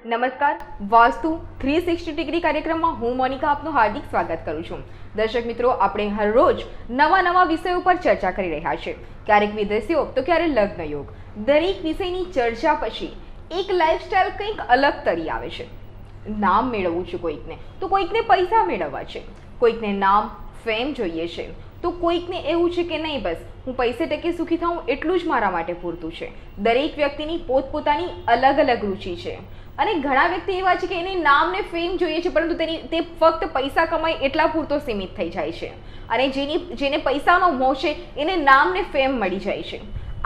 નમસ્કાર વાસ્તુ 360 ડિગ્રી કાર્યક્રમમાં હું મોનિકા આપનું હાર્દિક સ્વાગત કરું છું। દર્શક મિત્રો, આપણે હરરોજ નવા વિષયો પર ચર્ચા કરી રહ્યા છે। ક્યારેક વિદેશ યોગ તો ક્યારેક લગ્ન યોગ। દરેક વિષયની ચર્ચા પછી એક લાઈફસ્ટાઈલ કંઈક અલગ તરી આવે છે। નામ મેળવવું છે કોઈકને, તો કોઈકને પૈસા મેળવવા છે, કોઈકને નામ ફેમ જોઈએ છે, તો કોઈકને એવું છે કે નહીં, બસ હું પૈસે ટકે સુખી થાઉં એટલું જ મારા માટે પૂરતું છે। દરેક વ્યક્તિની પોતપોતાની અલગ રુચિ છે અને ઘણા વ્યક્તિ એવા છે કે એને નામ ને ફેમ જોઈએ છે, પરંતુ તે ફક્ત પૈસા કમાય એટલા પૂરતો સીમિત થઈ જાય છે અને જેને પૈસાનો મોહ છે એને નામ ને ફેમ મળી જાય છે।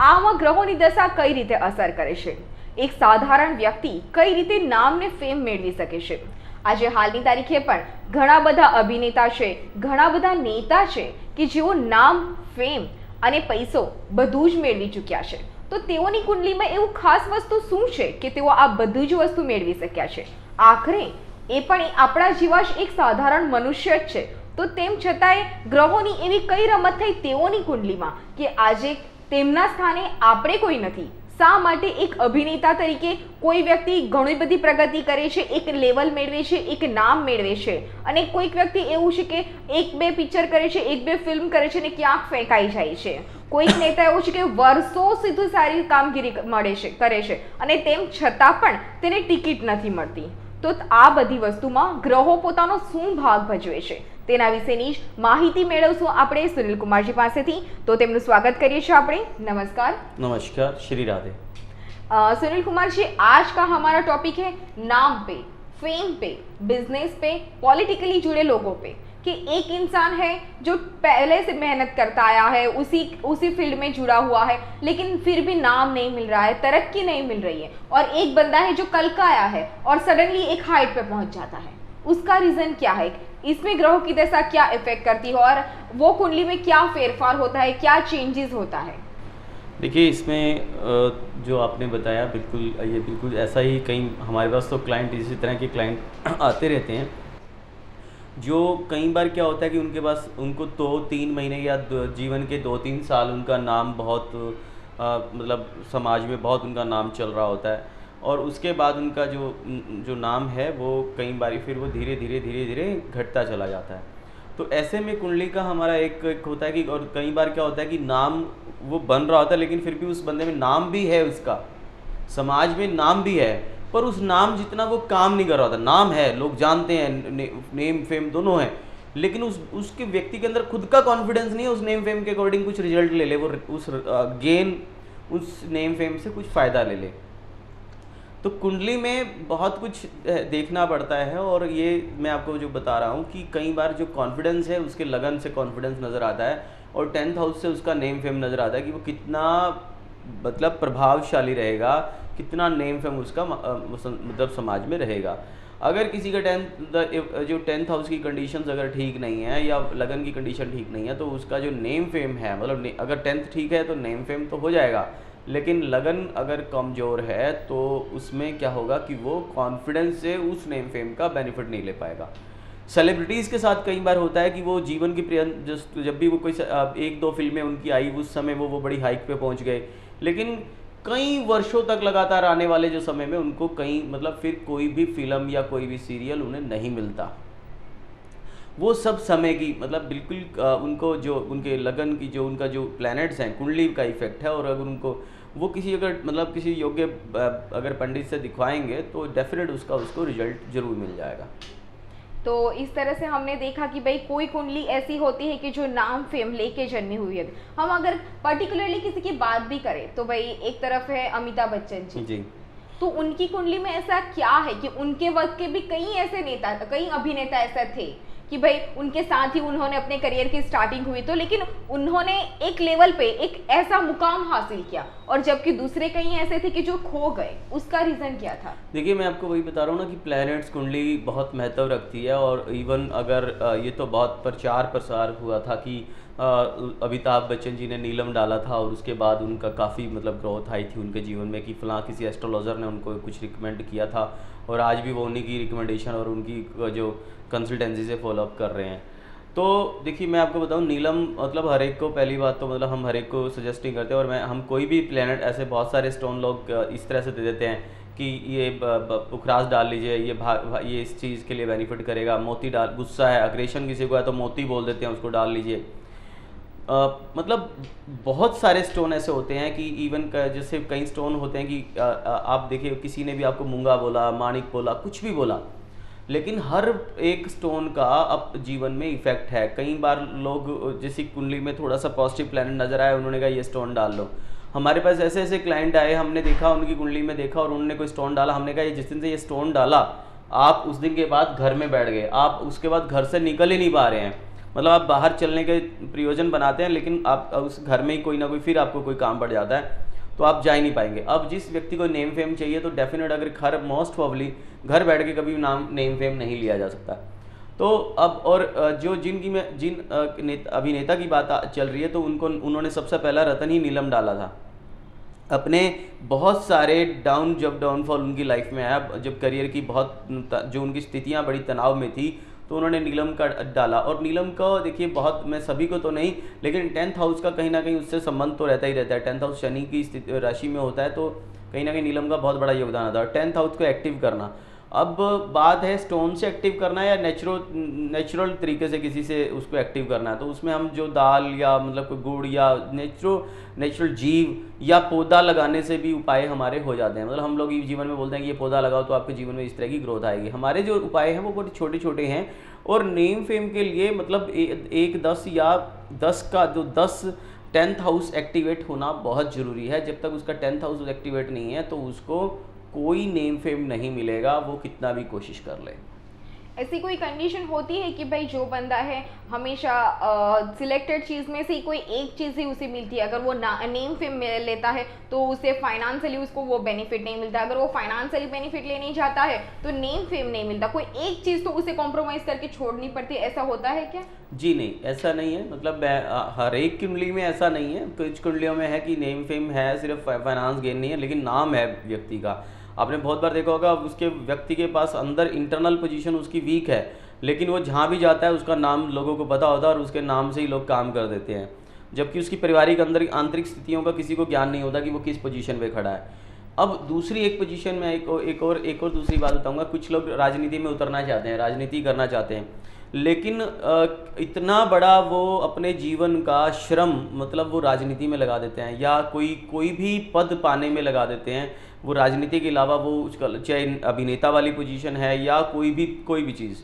આમાં ગ્રહોની દશા કઈ રીતે અસર કરે છે, એક સાધારણ વ્યક્તિ કઈ રીતે નામ ને ફેમ મેળવી શકે છે। આજે હાલની તારીખે પણ ઘણા બધા અભિનેતા છે, ઘણા બધા નેતા છે કે જેઓ નામ ફેમ અને પૈસો બધું જ મેળવી ચૂક્યા છે। તો તેઓની કુંડલીમાં એવું ખાસ વસ્તુ શું છે કે તેઓ આ બધું જ વસ્તુ મેળવી શક્યા છે? આખરે એ પણ આપણા જેવા જ એક સાધારણ મનુષ્ય જ છે, તો તેમ છતાંય ગ્રહોની એવી કઈ રમત થઈ તેઓની કુંડલીમાં કે આજે તેમના સ્થાને આપણે કોઈ નથી। શા માટે એક અભિનેતા તરીકે કોઈ વ્યક્તિ ઘણી બધી પ્રગતિ કરે છે, એક લેવલ મેળવે છે, એક નામ મેળવે છે, અને કોઈક વ્યક્તિ એવું છે કે એક બે પિક્ચર કરે છે, એક બે ફિલ્મ કરે છે ને ક્યાંક ફેંકાઈ જાય છે। કોઈક નેતા એવું છે કે વર્ષો સુધી સારી કામગીરી કરે છે અને તેમ છતાં પણ તેને ટિકિટ નથી મળતી। તો આ બધી વસ્તુમાં ગ્રહો પોતાનો શું ભાગ ભજવે છે તેના વિશેની જ માહિતી મેળવશું આપણે સુનિલ કુમારજી પાસેથી। તો તેમનું સ્વાગત કરીએ છીએ આપણે। नमस्कार। नमस्कार, श्री राधे। सुनील कुमार जी, आज का हमारा टॉपिक है नाम पे, फेम पे, बिजनेस पे, पॉलिटिकली जुड़े लोगों पे कि एक इंसान है जो पहले से मेहनत करता आया है, उसी फील्ड में जुड़ा हुआ है, लेकिन फिर भी नाम नहीं मिल रहा है, तरक्की नहीं मिल रही है, और एक बंदा है जो कल का आया है और सडनली एक हाइट पे पहुंच जाता है। उसका रीजन क्या है? इसमें ग्रहों की दशा क्या इफेक्ट करती है और वो कुंडली में क्या फेरफार होता है, क्या चेंजेस होता है? देखिए, इसमें जो आपने बताया बिल्कुल ऐसा ही कई हमारे पास तो क्लाइंट इसी तरह के क्लाइंट आते रहते हैं, जो कई बार क्या होता है कि उनको 2-3 महीने या जीवन के 2-3 साल उनका नाम बहुत मतलब समाज में बहुत उनका नाम चल रहा होता है, और उसके बाद उनका जो नाम है वो कई बार फिर वो धीरे धीरे घटता चला जाता है। तो ऐसे में कुंडली का हमारा एक होता है कि, और कई बार क्या होता है कि नाम वो बन रहा होता है लेकिन फिर भी उस बंदे में नाम भी है, उसका समाज में नाम भी है, पर उस नाम जितना वो काम नहीं कर रहा होता। नाम है, लोग जानते हैं, नेम फेम दोनों है, लेकिन उसके व्यक्ति के अंदर खुद का कॉन्फिडेंस नहीं है उस नेम फेम के अकॉर्डिंग कुछ रिजल्ट ले ले, वो उस गेन उस नेम फेम से कुछ फ़ायदा ले ले। तो कुंडली में बहुत कुछ देखना पड़ता है, और ये मैं आपको जो बता रहा हूँ कि कई बार जो कॉन्फिडेंस है उसके लगन से कॉन्फिडेंस नज़र आता है, और 10th हाउस से उसका नेम फेम नज़र आता है कि वो कितना मतलब प्रभावशाली रहेगा, कितना नेम फेम उसका मतलब समाज में रहेगा। अगर किसी का 10th हाउस की कंडीशंस अगर ठीक नहीं है या लगन की कंडीशन ठीक नहीं है, तो उसका जो नेम फेम है, मतलब अगर 10th ठीक है तो नेम फेम तो हो जाएगा, लेकिन लगन अगर कमज़ोर है तो उसमें क्या होगा कि वो कॉन्फिडेंस से उस नेम फेम का बेनिफिट नहीं ले पाएगा। सेलिब्रिटीज़ के साथ कई बार होता है कि वो जीवन की जब भी वो कोई 1-2 फिल्में उनकी आई, उस समय वो बड़ी हाइक पे पहुंच गए, लेकिन कई वर्षों तक लगातार आने वाले जो समय में उनको मतलब फिर कोई भी फिल्म या कोई भी सीरियल उन्हें नहीं मिलता। वो सब समय की मतलब बिल्कुल उनको जो उनके लगन की जो उनका जो प्लैनेट्स हैं, कुंडली का इफेक्ट है, और अगर उनको वो किसी योग्य अगर पंडित से दिखवाएंगे तो डेफिनेट उसको रिजल्ट जरूर मिल जाएगा। तो इस तरह से हमने देखा कि भाई कोई कुंडली ऐसी होती है कि जो नाम फेम लेके जन्मी हुई है। हम अगर पर्टिकुलरली किसी की बात भी करें तो भाई एक तरफ है अमिताभ बच्चन जी, तो उनकी कुंडली में ऐसा क्या है कि उनके वक्त के भी कई ऐसे नेता, कई अभिनेता ऐसे थे कि भाई उनके साथ ही उन्होंने अपने करियर की स्टार्टिंग हुई, तो लेकिन उन्होंने एक लेवल पे एक ऐसा मुकाम हासिल किया, और जबकि दूसरे कई ऐसे थे कि जो खो गए। उसका रीज़न क्या था? देखिए, मैं आपको वही बता रहा हूँ ना कि प्लैनेट्स कुंडली बहुत महत्व रखती है, और इवन अगर ये तो बहुत प्रचार प्रसार हुआ था कि अमिताभ बच्चन जी ने नीलम डाला था, और उसके बाद उनका काफ़ी मतलब ग्रोथ आई थी उनके जीवन में कि फ़लाँ किसी एस्ट्रोलॉजर ने उनको कुछ रिकमेंड किया था, और आज भी वो उन्हीं की रिकमेंडेशन और उनकी जो कंसल्टेंसी से फॉलोअप कर रहे हैं। तो देखिए मैं आपको बताऊं, नीलम मतलब हर एक को, पहली बात तो मतलब हम हर एक को सजेस्ट नहीं करते, और हम कोई भी प्लेनेट, ऐसे बहुत सारे स्टोन लोग इस तरह से दे देते हैं कि ये पुखराज डाल लीजिए, ये इस चीज़ के लिए बेनिफिट करेगा, मोती डाल, गुस्सा है, अग्रेशन किसी को है तो मोती बोल देते हैं उसको डाल लीजिए। मतलब बहुत सारे स्टोन ऐसे होते हैं कि इवन जैसे कई स्टोन होते हैं कि आप देखिए किसी ने भी आपको मूंगा बोला, माणिक बोला, कुछ भी बोला, लेकिन हर एक स्टोन का अब जीवन में इफेक्ट है। कई बार लोग जैसी कुंडली में थोड़ा सा पॉजिटिव प्लैनेट नजर आया, उन्होंने कहा ये स्टोन डाल लो। हमारे पास ऐसे ऐसे क्लाइंट आए, हमने देखा उनकी कुंडली में देखा और उन्होंने कोई स्टोन डाला, हमने कहा जिस दिन से ये स्टोन डाला आप उस दिन के बाद घर में बैठ गए, आप उसके बाद घर से निकल ही नहीं पा रहे हैं। मतलब आप बाहर चलने के प्रयोजन बनाते हैं लेकिन आप उस घर में ही कोई ना कोई फिर आपको कोई काम पड़ जाता है तो आप जा ही नहीं पाएंगे। अब जिस व्यक्ति को नेम फेम चाहिए तो डेफिनेट, अगर घर मोस्ट प्रॉब्ली घर बैठ के कभी नेम फेम नहीं लिया जा सकता। तो अब और जो अभिनेता की बात चल रही है तो उन्होंने सबसे पहला रतन ही नीलम डाला था। अपने बहुत सारे जब डाउनफॉल उनकी लाइफ में आया, जब करियर की जो उनकी स्थितियां बड़ी तनाव में थी तो उन्होंने नीलम का डाला। और नीलम का देखिए बहुत, मैं सभी को तो नहीं, लेकिन 10th हाउस का कहीं ना कहीं उससे संबंध तो रहता ही रहता है। 10th हाउस शनि की राशि में होता है तो कहीं ना कहीं नीलम का बहुत बड़ा योगदान आता है। 10th हाउस को एक्टिव करना, अब बात है स्टोन से एक्टिव करना है या नेचुरल तरीके से किसी से उसको एक्टिव करना है। तो उसमें हम जो दाल या मतलब कोई गुड़ या नेचुरल जीव या पौधा लगाने से भी उपाय हमारे हो जाते हैं। मतलब हम लोग जीवन में बोलते हैं कि ये पौधा लगाओ तो आपके जीवन में इस तरह की ग्रोथ आएगी। हमारे जो उपाय हैं वो बहुत छोटे छोटे हैं। और नेम फेम के लिए मतलब 10 या 10 का जो 10th हाउस एक्टिवेट होना बहुत ज़रूरी है। जब तक उसका 10th हाउस एक्टिवेट नहीं है तो उसको कोई नेम फेम नहीं मिलेगा, वो कितना भी कोशिश कर ले। ऐसी कोई कंडीशन होती है कि भाई जो बंदा है हमेशा सिलेक्टेड चीज़ में से कोई एक चीज़ ही उसे मिलती है, अगर वो नेम फेम लेता है तो उसे फाइनेंशियली उसको वो बेनिफिट नहीं मिलता, अगर वो फाइनेंशियली बेनिफिट लेने जाता है तो नेम फेम नहीं मिलता, कोई एक चीज़ तो उसे कॉम्प्रोमाइज़ करके छोड़नी पड़ती है, ऐसा होता है क्या? जी नहीं, ऐसा नहीं है। मतलब हर एक कुंडली में ऐसा नहीं है। कुछ कुंडलियों में है कि नेम फेम है, सिर्फ फाइनेंस गेन नहीं है, लेकिन नाम है व्यक्ति का। आपने बहुत बार देखा होगा उसके व्यक्ति के पास अंदर इंटरनल पोजीशन उसकी वीक है, लेकिन वो जहाँ भी जाता है उसका नाम लोगों को पता होता है और उसके नाम से ही लोग काम कर देते हैं, जबकि उसकी पारिवारिक अंदर आंतरिक स्थितियों का किसी को ज्ञान नहीं होता कि वो किस पोजीशन पे खड़ा है। अब दूसरी एक पोजीशन में एक और दूसरी बात बताऊंगा। कुछ लोग राजनीति में उतरना चाहते हैं, राजनीति करना चाहते हैं, लेकिन इतना बड़ा वो अपने जीवन का श्रम मतलब वो राजनीति में लगा देते हैं या कोई भी पद पाने में लगा देते हैं। वो राजनीति के अलावा वो चाहे अभिनेता वाली पोजीशन है या कोई भी चीज़।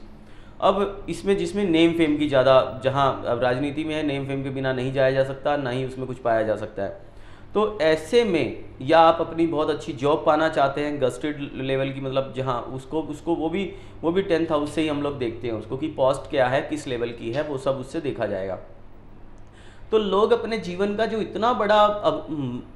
अब इसमें जिसमें नेम फेम की ज़्यादा, जहाँ अब राजनीति में है, नेम फेम के बिना नहीं जाया जा सकता, ना ही उसमें कुछ पाया जा सकता है। तो ऐसे में या आप अपनी बहुत अच्छी जॉब पाना चाहते हैं गस्टेड लेवल की, मतलब जहाँ उसको वो भी 10th हाउस से ही हम लोग देखते हैं उसको कि पोस्ट क्या है, किस लेवल की है, वो सब उससे देखा जाएगा। तो लोग अपने जीवन का जो इतना बड़ा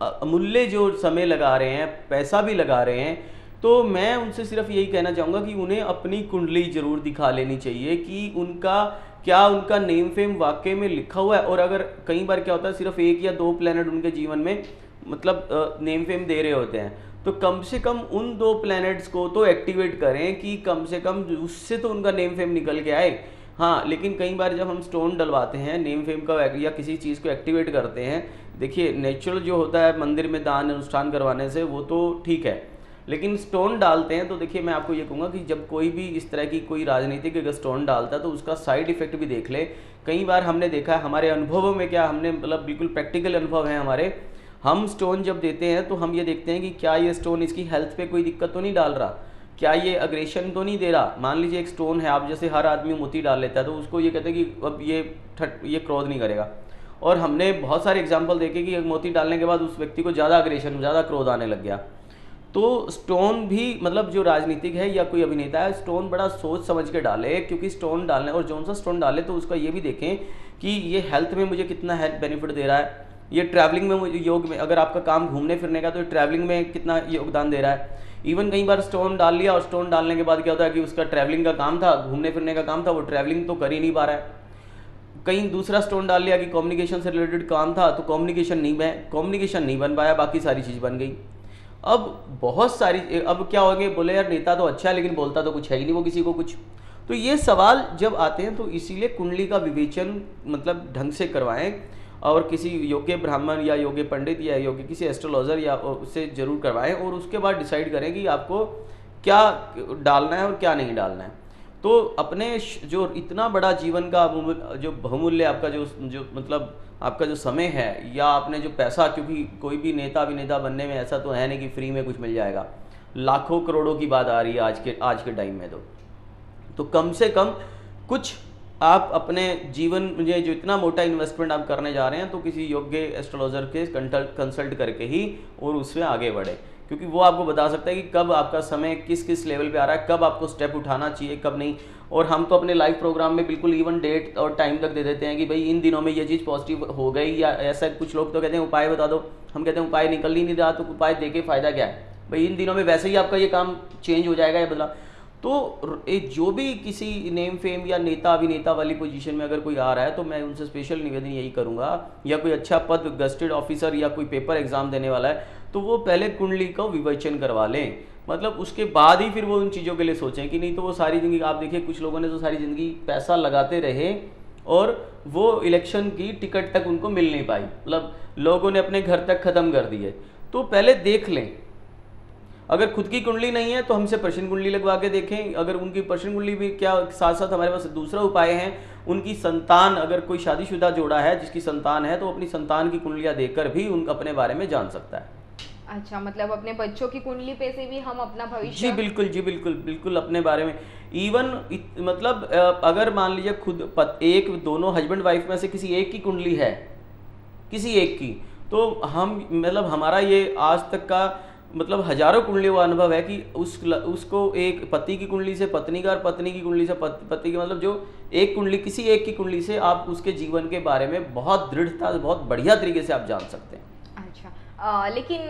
अमूल्य जो समय लगा रहे हैं, पैसा भी लगा रहे हैं, तो मैं उनसे सिर्फ यही कहना चाहूँगा कि उन्हें अपनी कुंडली ज़रूर दिखा लेनी चाहिए कि उनका नेम फेम वाकई में लिखा हुआ है। और अगर कई बार क्या होता है सिर्फ 1 या 2 प्लैनेट उनके जीवन में मतलब नेम फेम दे रहे होते हैं, तो कम से कम उन 2 प्लैनेट्स को तो एक्टिवेट करें कि कम से कम उससे तो उनका नेम फेम निकल के आए। हाँ, लेकिन कई बार जब हम स्टोन डलवाते हैं नेम फेम का या किसी चीज़ को एक्टिवेट करते हैं, देखिए नेचुरल जो होता है मंदिर में दान अनुष्ठान करवाने से वो तो ठीक है, लेकिन स्टोन डालते हैं तो देखिए मैं आपको ये कहूँगा कि जब कोई भी इस तरह की कोई राजनीतिक अगर स्टोन डालता है तो उसका साइड इफेक्ट भी देख ले। कई बार हमने देखा है हमारे अनुभवों में, क्या हमने मतलब बिल्कुल प्रैक्टिकल अनुभव है हमारे, हम स्टोन जब देते हैं तो हम ये देखते हैं कि क्या ये स्टोन इसकी हेल्थ पे कोई दिक्कत तो नहीं डाल रहा, क्या ये अग्रेशन तो नहीं दे रहा। मान लीजिए एक स्टोन है, आप जैसे हर आदमी मोती डाल लेता है तो उसको ये कहते हैं कि अब ये क्रोध नहीं करेगा, और हमने बहुत सारे एग्जाम्पल देखे कि एक मोती डालने के बाद उस व्यक्ति को ज़्यादा अग्रेशन, ज़्यादा क्रोध आने लग गया। तो स्टोन भी मतलब जो राजनीतिक है या कोई अभिनेता है, स्टोन बड़ा सोच समझ के डाले, क्योंकि स्टोन डालने और जौन सा स्टोन डाले तो उसका ये भी देखें कि ये हेल्थ में मुझे कितना हेल्थ बेनिफिट दे रहा है, ये ट्रैवलिंग में मुझे योग में, अगर आपका काम घूमने फिरने का तो ट्रैवलिंग में कितना योगदान दे रहा है। इवन कई बार स्टोन डाल लिया और स्टोन डालने के बाद क्या होता है कि उसका ट्रैवलिंग का काम था, घूमने फिरने का काम था, वो ट्रैवलिंग तो कर ही नहीं पा रहा है। कहीं दूसरा स्टोन डाल लिया कि कम्युनिकेशन से रिलेटेड काम था तो कम्युनिकेशन नहीं बन पाया, बाकी सारी चीज़ बन गई। अब बहुत सारी, अब क्या हो गया, बोले यार नेता तो अच्छा है लेकिन बोलता तो कुछ है ही नहीं वो किसी को कुछ, तो ये सवाल जब आते हैं तो इसीलिए कुंडली का विवेचन मतलब ढंग से करवाएं, और किसी योग्य ब्राह्मण या योग्य पंडित या योग्य किसी एस्ट्रोलॉजर या उससे जरूर करवाएं, और उसके बाद डिसाइड करें कि आपको क्या डालना है और क्या नहीं डालना है। तो अपने जो इतना बड़ा जीवन का जो बहुमूल्य आपका जो जो मतलब आपका जो समय है, या आपने जो पैसा, क्योंकि कोई भी नेता अभिनेता बनने में ऐसा तो है नहीं कि फ्री में कुछ मिल जाएगा, लाखों करोड़ों की बात आ रही है आज के टाइम में। तो कम से कम कुछ आप अपने जीवन में जो इतना मोटा इन्वेस्टमेंट आप करने जा रहे हैं, तो किसी योग्य एस्ट्रोलॉजर के कंसल्ट करके ही और उसमें आगे बढ़े, क्योंकि वो आपको बता सकता है कि कब आपका समय किस किस लेवल पे आ रहा है, कब आपको स्टेप उठाना चाहिए, कब नहीं। और हम तो अपने लाइव प्रोग्राम में बिल्कुल इवन डेट और टाइम तक दे देते हैं कि भाई इन दिनों में ये चीज़ पॉजिटिव हो गई, या ऐसा। कुछ लोग तो कहते हैं उपाय बता दो, हम कहते हैं उपाय निकल ही नहीं रहा, तो उपाय दे के फ़ायदा क्या है भाई, इन दिनों में वैसे ही आपका ये काम चेंज हो जाएगा या बदला। तो जो भी किसी नेम फेम या नेता अभिनेता वाली पोजीशन में अगर कोई आ रहा है, तो मैं उनसे स्पेशल निवेदन यही करूंगा, या कोई अच्छा पद गस्टेड ऑफिसर या कोई पेपर एग्जाम देने वाला है, तो वो पहले कुंडली का विवेचन करवा लें, मतलब उसके बाद ही फिर वो उन चीज़ों के लिए सोचें। कि नहीं तो वो सारी ज़िंदगी, आप देखिए कुछ लोगों ने तो सारी ज़िंदगी पैसा लगाते रहे और वो इलेक्शन की टिकट तक उनको मिल नहीं पाई, मतलब लोगों ने अपने घर तक ख़त्म कर दिए। तो पहले देख लें, अगर खुद की कुंडली नहीं है तो हमसे प्रश्न कुंडली लगवा के देखें, अगर उनकी प्रश्न कुंडली भी क्या, साथ साथ हमारे पास दूसरा उपाय है, उनकी संतान, अगर कोई शादीशुदा जोड़ा है जिसकी संतान है, तो अपनी संतान की कुंडलियां देखकर भी उन अपने बारे में जान सकता है। अच्छा, मतलब अपने बच्चों की कुंडली पे से भी हम अपना भविष्य, जी बिल्कुल, जी बिल्कुल, बिल्कुल अपने बारे में। इवन मतलब अगर मान लीजिए खुद एक दोनों हस्बैंड वाइफ में से किसी एक की कुंडली है, किसी एक की, तो हम मतलब हमारा ये आज तक का मतलब हजारों कुंडलियों का अनुभव है कि उसको एक पति की कुंडली से पत्नी का, और पत्नी की कुंडली से पति की, मतलब जो एक कुंडली, किसी एक की कुंडली से आप उसके जीवन के बारे में बहुत दृढ़ता, बहुत बढ़िया तरीके से आप जान सकते हैं। अच्छा, लेकिन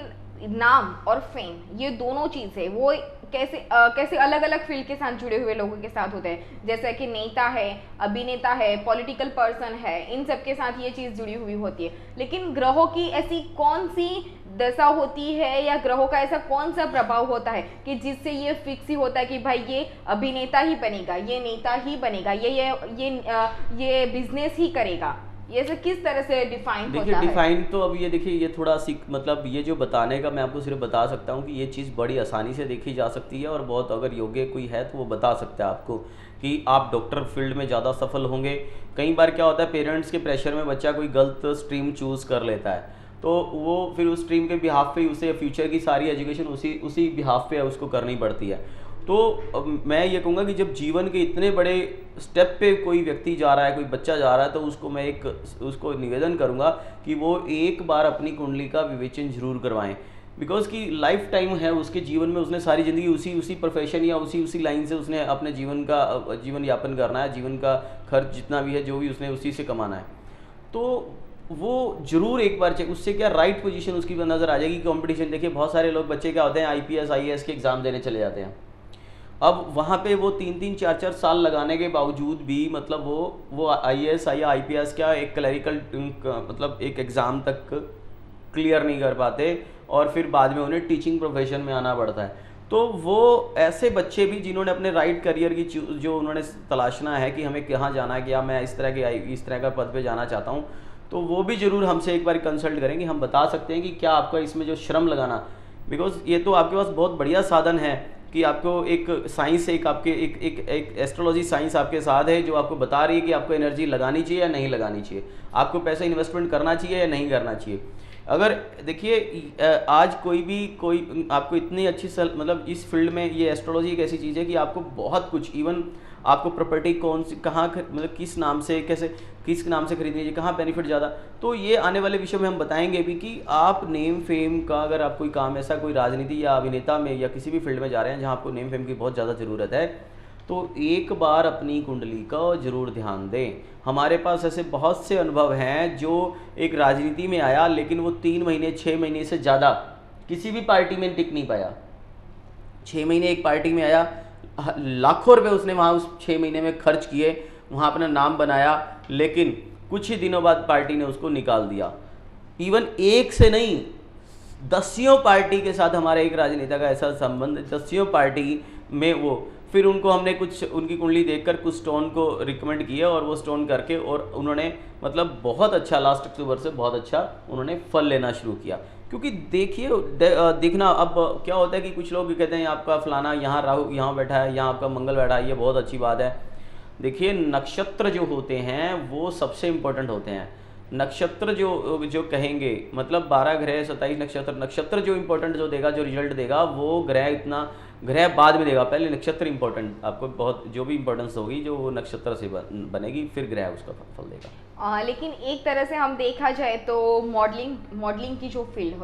नाम और फेम, ये दोनों चीज़ है, वो कैसे अलग अलग फील्ड के साथ जुड़े हुए लोगों के साथ होते हैं, जैसे कि नेता है, अभिनेता है, पॉलिटिकल पर्सन है, इन सब के साथ ये चीज़ जुड़ी हुई होती है। लेकिन ग्रहों की ऐसी कौन सी दशा होती है, या ग्रहों का ऐसा कौन सा प्रभाव होता है कि जिससे ये फिक्स ही होता है कि भाई ये अभिनेता ही बनेगा, ये नेता ही बनेगा, ये बिजनेस ही करेगा, ये सब किस तरह से डिफाइन होता है? देखिए डिफाइन तो अब ये देखिए, ये थोड़ा सी मतलब ये जो बताने का मैं आपको सिर्फ बता सकता हूँ कि ये चीज़ बड़ी आसानी से देखी जा सकती है, और बहुत अगर योग्य कोई है तो वो बता सकता है आपको कि आप डॉक्टर फील्ड में ज़्यादा सफल होंगे। कई बार क्या होता है, पेरेंट्स के प्रेशर में बच्चा कोई गलत स्ट्रीम चूज़ कर लेता है, तो वो फिर उस स्ट्रीम के बिहाफ पे उसे फ्यूचर की सारी एजुकेशन उसी बिहाफ पे उसको करनी पड़ती है। तो मैं ये कहूँगा कि जब जीवन के इतने बड़े स्टेप पे कोई व्यक्ति जा रहा है, कोई बच्चा जा रहा है, तो उसको निवेदन करूँगा कि वो एक बार अपनी कुंडली का विवेचन जरूर करवाएं, बिकॉज कि लाइफ टाइम है उसके जीवन में, उसने सारी ज़िंदगी उसी प्रोफेशन या उसी लाइन से उसने अपने जीवन यापन करना है, जीवन का खर्च जितना भी है जो भी उसने उसी से कमाना है। तो वो जरूर एक बार चेक, उससे क्या राइट पोजीशन उसकी नज़र आ जाएगी। कंपटीशन देखिए, बहुत सारे लोग बच्चे क्या होते हैं IPS IAS के एग्ज़ाम देने चले जाते हैं, अब वहाँ पे वो 3-3 4-4 साल लगाने के बावजूद भी मतलब वो IAS या IPS क्या एक क्लरिकल मतलब एक एग्ज़ाम तक क्लियर नहीं कर पाते, और फिर बाद में उन्हें टीचिंग प्रोफेशन में आना पड़ता है। तो वो ऐसे बच्चे भी जिन्होंने अपने राइट करियर की जो उन्होंने तलाशना है कि हमें कहाँ जाना है, क्या मैं इस तरह का पद पे जाना चाहता हूँ, तो वो भी ज़रूर हमसे एक बार कंसल्ट करेंगे। हम बता सकते हैं कि क्या आपका इसमें जो श्रम लगाना, बिकॉज ये तो आपके पास बहुत बढ़िया साधन है कि आपको एक साइंस, एक आपके एक एस्ट्रोलॉजी साइंस आपके साथ है जो आपको बता रही है कि आपको एनर्जी लगानी चाहिए या नहीं लगानी चाहिए, आपको पैसा इन्वेस्टमेंट करना चाहिए या नहीं करना चाहिए। अगर देखिए आज कोई आपको इतनी अच्छी मतलब इस फील्ड में ये एस्ट्रोलॉजी एक ऐसी चीज़ है कि आपको बहुत कुछ, इवन आपको प्रॉपर्टी कौन सी कहाँ मतलब किस नाम से खरीदनी चाहिए, कहाँ बेनिफिट ज़्यादा, तो ये आने वाले विषय में हम बताएंगे भी कि आप नेम फेम का, अगर आप कोई काम ऐसा कोई राजनीति या अभिनेता में या किसी भी फील्ड में जा रहे हैं जहाँ आपको नेम फेम की बहुत ज़्यादा ज़रूरत है, तो एक बार अपनी कुंडली का जरूर ध्यान दें। हमारे पास ऐसे बहुत से अनुभव हैं जो एक राजनीति में आया लेकिन वो 3 महीने 6 महीने से ज़्यादा किसी भी पार्टी में टिक नहीं पाया। 6 महीने एक पार्टी में आया, लाखों रुपए उसने वहाँ उस 6 महीने में खर्च किए, वहाँ अपना नाम बनाया, लेकिन कुछ ही दिनों बाद पार्टी ने उसको निकाल दिया। इवन एक से नहीं, दसियों पार्टी के साथ हमारे एक राजनेता का ऐसा संबंध, दसियों पार्टी में वो फिर उनको हमने कुछ उनकी कुंडली देखकर कुछ स्टोन को रिकमेंड किया और वो स्टोन करके और उन्होंने मतलब बहुत अच्छा लास्ट अक्टूबर से बहुत अच्छा उन्होंने फल लेना शुरू किया। क्योंकि देखिए देखना अब क्या होता है कि कुछ लोग कहते हैं आपका फलाना यहाँ राहु यहाँ बैठा है, यहाँ आपका मंगल बैठा है, ये बहुत अच्छी बात है। देखिए नक्षत्र जो होते हैं वो सबसे इम्पोर्टेंट होते हैं। नक्षत्र जो जो कहेंगे मतलब 12 ग्रह 27 नक्षत्र, नक्षत्र जो इम्पोर्टेंट जो देगा, जो रिजल्ट देगा वो ग्रह इतना, ग्रह बाद में देगा, पहले नक्षत्र इंपॉर्टेंट आपको बहुत जो भी इंपॉर्टेंस होगी जो वो नक्षत्र से बनेगी, फिर ग्रह उसका फल देगा। लेकिन एक तरह से हम देखा जाए तो मॉडलिंग की जो फील्ड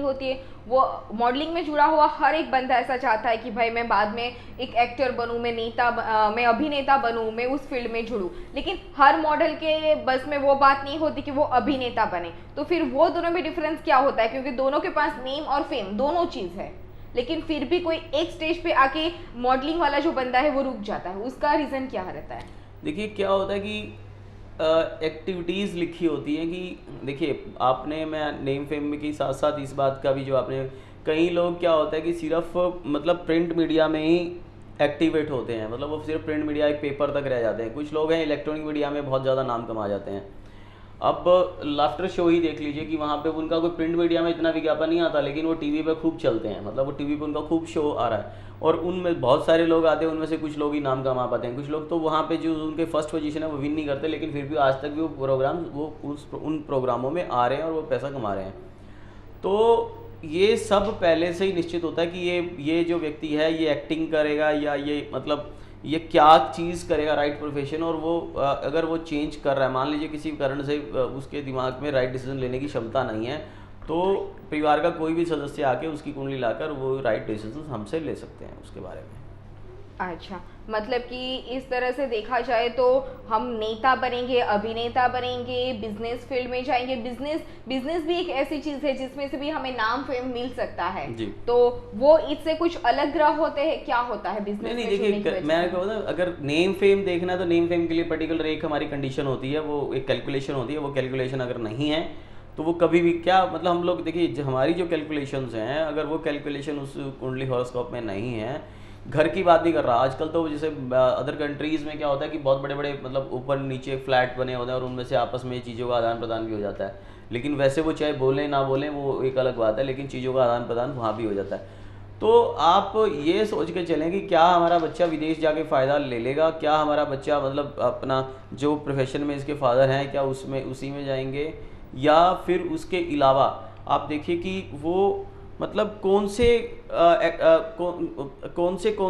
होती है वो मॉडलिंग में जुड़ा हुआ हर एक बंदा ऐसा चाहता है कि भाई मैं बाद में एक एक्टर बनूं, मैं अभिनेता बनूं, मैं उस फील्ड में जुड़ूं। लेकिन हर मॉडल के बस में वो बात नहीं होती कि वो अभिनेता बने। तो फिर वो दोनों में डिफरेंस क्या होता है? क्योंकि दोनों के पास नेम और फेम दोनों चीज़ है, लेकिन फिर भी कोई एक स्टेज पे आके मॉडलिंग वाला जो बंदा है वो रुक जाता है, उसका रीज़न क्या रहता है? देखिए क्या होता है कि एक्टिविटीज़ लिखी होती हैं कि देखिए आपने, मैं नेम फेम के साथ साथ इस बात का भी जो आपने, कई लोग क्या होता है कि सिर्फ मतलब प्रिंट मीडिया में ही एक्टिवेट होते हैं, मतलब वो सिर्फ प्रिंट मीडिया एक पेपर तक रह जाते हैं। कुछ लोग हैं इलेक्ट्रॉनिक मीडिया में बहुत ज़्यादा नाम कमा जाते हैं। अब लाफ्टर शो ही देख लीजिए कि वहाँ पे उनका कोई प्रिंट मीडिया में इतना विज्ञापन नहीं आता, लेकिन वो टीवी पे खूब चलते हैं, मतलब वो टीवी पे उनका खूब शो आ रहा है और उनमें बहुत सारे लोग आते हैं, उनमें से कुछ लोग ही नाम कमा पाते हैं। कुछ लोग तो वहाँ पे जो उनके फर्स्ट पोजीशन है वो विन नहीं करते, लेकिन फिर भी आज तक भी वो प्रोग्राम वो उन प्रोग्रामों में आ रहे हैं और वो पैसा कमा रहे हैं। तो ये सब पहले से ही निश्चित होता है कि ये जो व्यक्ति है ये एक्टिंग करेगा या ये मतलब ये क्या चीज़ करेगा, राइट प्रोफेशन, और वो अगर वो चेंज कर रहा है, मान लीजिए किसी कारण से उसके दिमाग में राइट डिसीजन लेने की क्षमता नहीं है, तो परिवार का कोई भी सदस्य आके उसकी कुंडली लाकर वो राइट डिसीजन हमसे ले सकते हैं उसके बारे में। अच्छा, मतलब कि इस तरह से देखा जाए तो हम नेता बनेंगे, अभिनेता बनेंगे, बिजनेस फील्ड में जाएंगे। बिजनेस भी एक ऐसी चीज है जिसमें से भी हमें नाम फेम मिल सकता है जी। तो वो इससे कुछ अलग ग्रह होते हैं, क्या होता है बिजनेस? नहीं देखिए मैं कहूँ ना, अगर नेम फेम देखना है तो नेम फेम के लिए पर्टिकुलर एक हमारी कंडीशन होती है, वो एक कैलकुलेशन होती है। वो कैलकुलेशन अगर नहीं है तो वो कभी भी क्या मतलब हम लोग देखिए हमारी जो कैलकुलेशंस हैं, अगर वो कैलकुलेशन उस कुंडली हॉरोस्कोप में नहीं है, घर की बात नहीं कर रहा, आजकल तो जैसे अदर कंट्रीज़ में क्या होता है कि बहुत बड़े बड़े मतलब ऊपर नीचे फ्लैट बने होते हैं और उनमें से आपस में चीज़ों का आदान प्रदान भी हो जाता है। लेकिन वैसे वो चाहे बोलें ना बोलें वो एक अलग बात है, लेकिन चीज़ों का आदान प्रदान वहाँ भी हो जाता है। तो आप ये सोच के चलें कि क्या हमारा बच्चा विदेश जाके फ़ायदा ले लेगा, क्या हमारा बच्चा मतलब अपना जो प्रोफेशन में इसके फादर हैं क्या उसमें उसी में जाएंगे, या फिर उसके अलावा आप देखिए कि वो मतलब कौन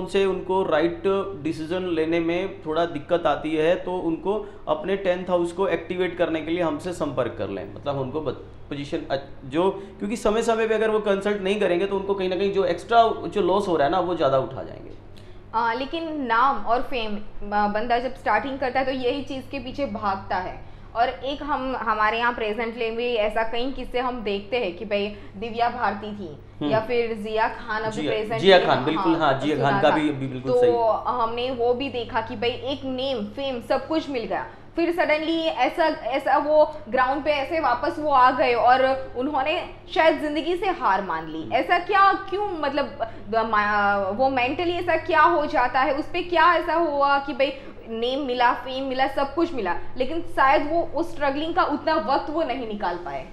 से उनको राइट डिसीजन लेने में थोड़ा दिक्कत आती है, तो उनको अपने 10th हाउस को एक्टिवेट करने के लिए हमसे संपर्क कर लें। मतलब उनको पोजीशन जो, क्योंकि समय समय पे अगर वो कंसल्ट नहीं करेंगे तो उनको कहीं ना कहीं जो एक्स्ट्रा जो लॉस हो रहा है ना वो ज़्यादा उठा जाएंगे। लेकिन नाम और फेम बंदा जब स्टार्टिंग करता है तो यही चीज़ के पीछे भागता है। और एक हमारे यहाँ प्रेजेंटली भी ऐसा कई किस्से हम देखते हैं कि भाई दिव्या भारती थी या फिर जिया खान अभी प्रेजेंट, जिया खान बिल्कुल, हाँ जिया खान का भी बिल्कुल सही। तो हमने वो भी देखा कि भाई एक नेम फेम सब कुछ मिल गया, फिर सडनली ऐसा वो ग्राउंड पे ऐसे वापस वो आ गए और उन्होंने शायद जिंदगी से हार मान ली। ऐसा क्या क्यों, मतलब वो मेंटली ऐसा क्या हो जाता है, उस पर क्या ऐसा हुआ कि भाई नेम मिला, फेम मिला, सब कुछ मिला, लेकिन शायद वो उस स्ट्रगलिंग का उतना वक्त वो नहीं निकाल पाए।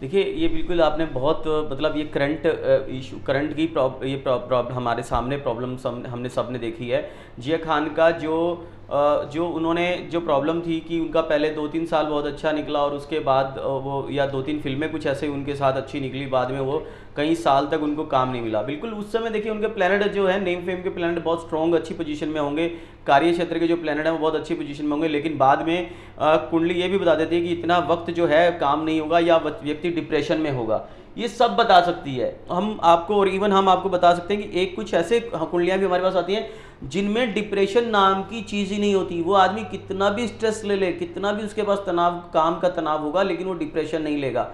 देखिए ये बिल्कुल आपने बहुत मतलब ये करंट इशू, करंट की प्रॉब्लम हमारे सामने प्रॉब्लम हमने सबने देखी है। जिया खान का जो उन्होंने जो प्रॉब्लम थी कि उनका पहले 2-3 साल बहुत अच्छा निकला और उसके बाद वो या 2-3 फिल्में कुछ ऐसे उनके साथ अच्छी निकली, बाद में वो कई साल तक उनको काम नहीं मिला। बिल्कुल उस समय देखिए उनके प्लैनेट जो है नेम फेम के प्लैनेट बहुत स्ट्रॉन्ग अच्छी पोजीशन में होंगे, कार्य क्षेत्र के जो प्लैनेट हैं वो बहुत अच्छी पोजीशन में होंगे, लेकिन बाद में कुंडली ये भी बता देती है कि इतना वक्त जो है काम नहीं होगा या व्यक्ति डिप्रेशन में होगा। ये सब बता सकती है हम आपको, और इवन हम आपको बता सकते हैं कि एक कुछ ऐसे कुंडलियाँ भी हमारे पास आती हैं जिनमें डिप्रेशन नाम की चीज़ ही नहीं होती। वो आदमी कितना भी स्ट्रेस ले ले, कितना भी उसके पास तनाव, काम का तनाव होगा, लेकिन वो डिप्रेशन नहीं लेगा।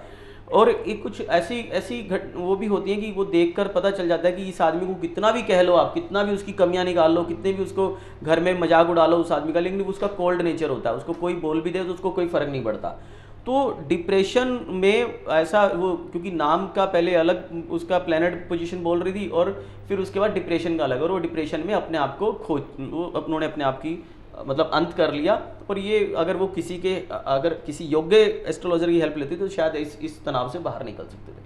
और एक कुछ ऐसी वो भी होती हैं कि वो देखकर पता चल जाता है कि इस आदमी को कितना भी कह लो आप, कितना भी उसकी कमियां निकाल लो, कितने भी उसको घर में मजाक उड़ा लो उस आदमी का, लेकिन उसका कोल्ड नेचर होता है, उसको कोई बोल भी दे तो उसको कोई फ़र्क नहीं पड़ता। तो डिप्रेशन में ऐसा वो, क्योंकि नाम का पहले अलग उसका प्लैनेट पोजीशन बोल रही थी और फिर उसके बाद डिप्रेशन का अलग, और वो डिप्रेशन में अपने आप को उन्होंने अपने आप की मतलब अंत कर लिया। पर ये अगर वो अगर किसी योग्य एस्ट्रोलॉजर की हेल्प लेते तो शायद इस तनाव से बाहर निकल सकते थे।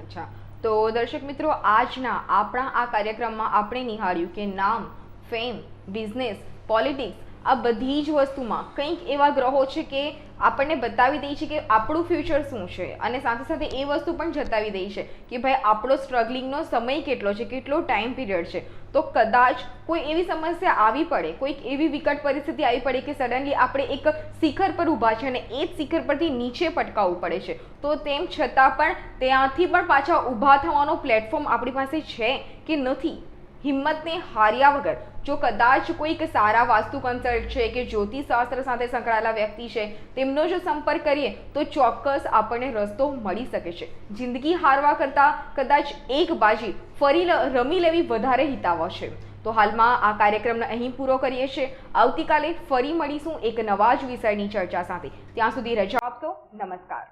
अच्छा, तो दर्शक मित्रों, આજના આપણા આ કાર્યક્રમમાં આપણે નિહાળ્યું કે નામ, ફેમ, બિઝનેસ, પોલિટિક્સ આ બધી જ વસ્તુમાં કંઈક એવા ગ્રહો છે કે આપણને બતાવી દે છે કે આપણું ફ્યુચર શું છે, અને સાથે સાથે એ વસ્તુ પણ જતાવી દે છે કે ભાઈ આપણો સ્ટ્રગલિંગનો સમય કેટલો છે, કેટલો ટાઈમ પીરિયડ છે। તો કદાચ કોઈ એવી સમસ્યા આવી પડે, કોઈક એવી વિકટ પરિસ્થિતિ આવી પડે કે સડનલી આપણે એક શિખર પર ઊભા છે અને એ જ શિખર પરથી નીચે પટકાવવું પડે છે, તો તેમ છતાં પણ ત્યાંથી પણ પાછા ઊભા થવાનો પ્લેટફોર્મ આપણી પાસે છે કે નથી? હિંમતને હાર્યા વગર જો કદાચ કોઈક સારા વાસ્તુ કન્સલ્ટ છે કે જ્યોતિષશાસ્ત્ર સાથે સંકળાયેલા વ્યક્તિ છે તેમનો જો સંપર્ક કરીએ તો ચોક્કસ આપણને રસ્તો મળી શકે છે। જિંદગી હારવા કરતાં કદાચ એક બાજી ફરી રમી લેવી વધારે હિતાવહ છે। તો હાલમાં આ કાર્યક્રમને અહીં પૂરો કરીએ છીએ। આવતીકાલે ફરી મળીશું એક નવા જ વિષયની ચર્ચા સાથે। ત્યાં સુધી રજા આપશો। નમસ્કાર।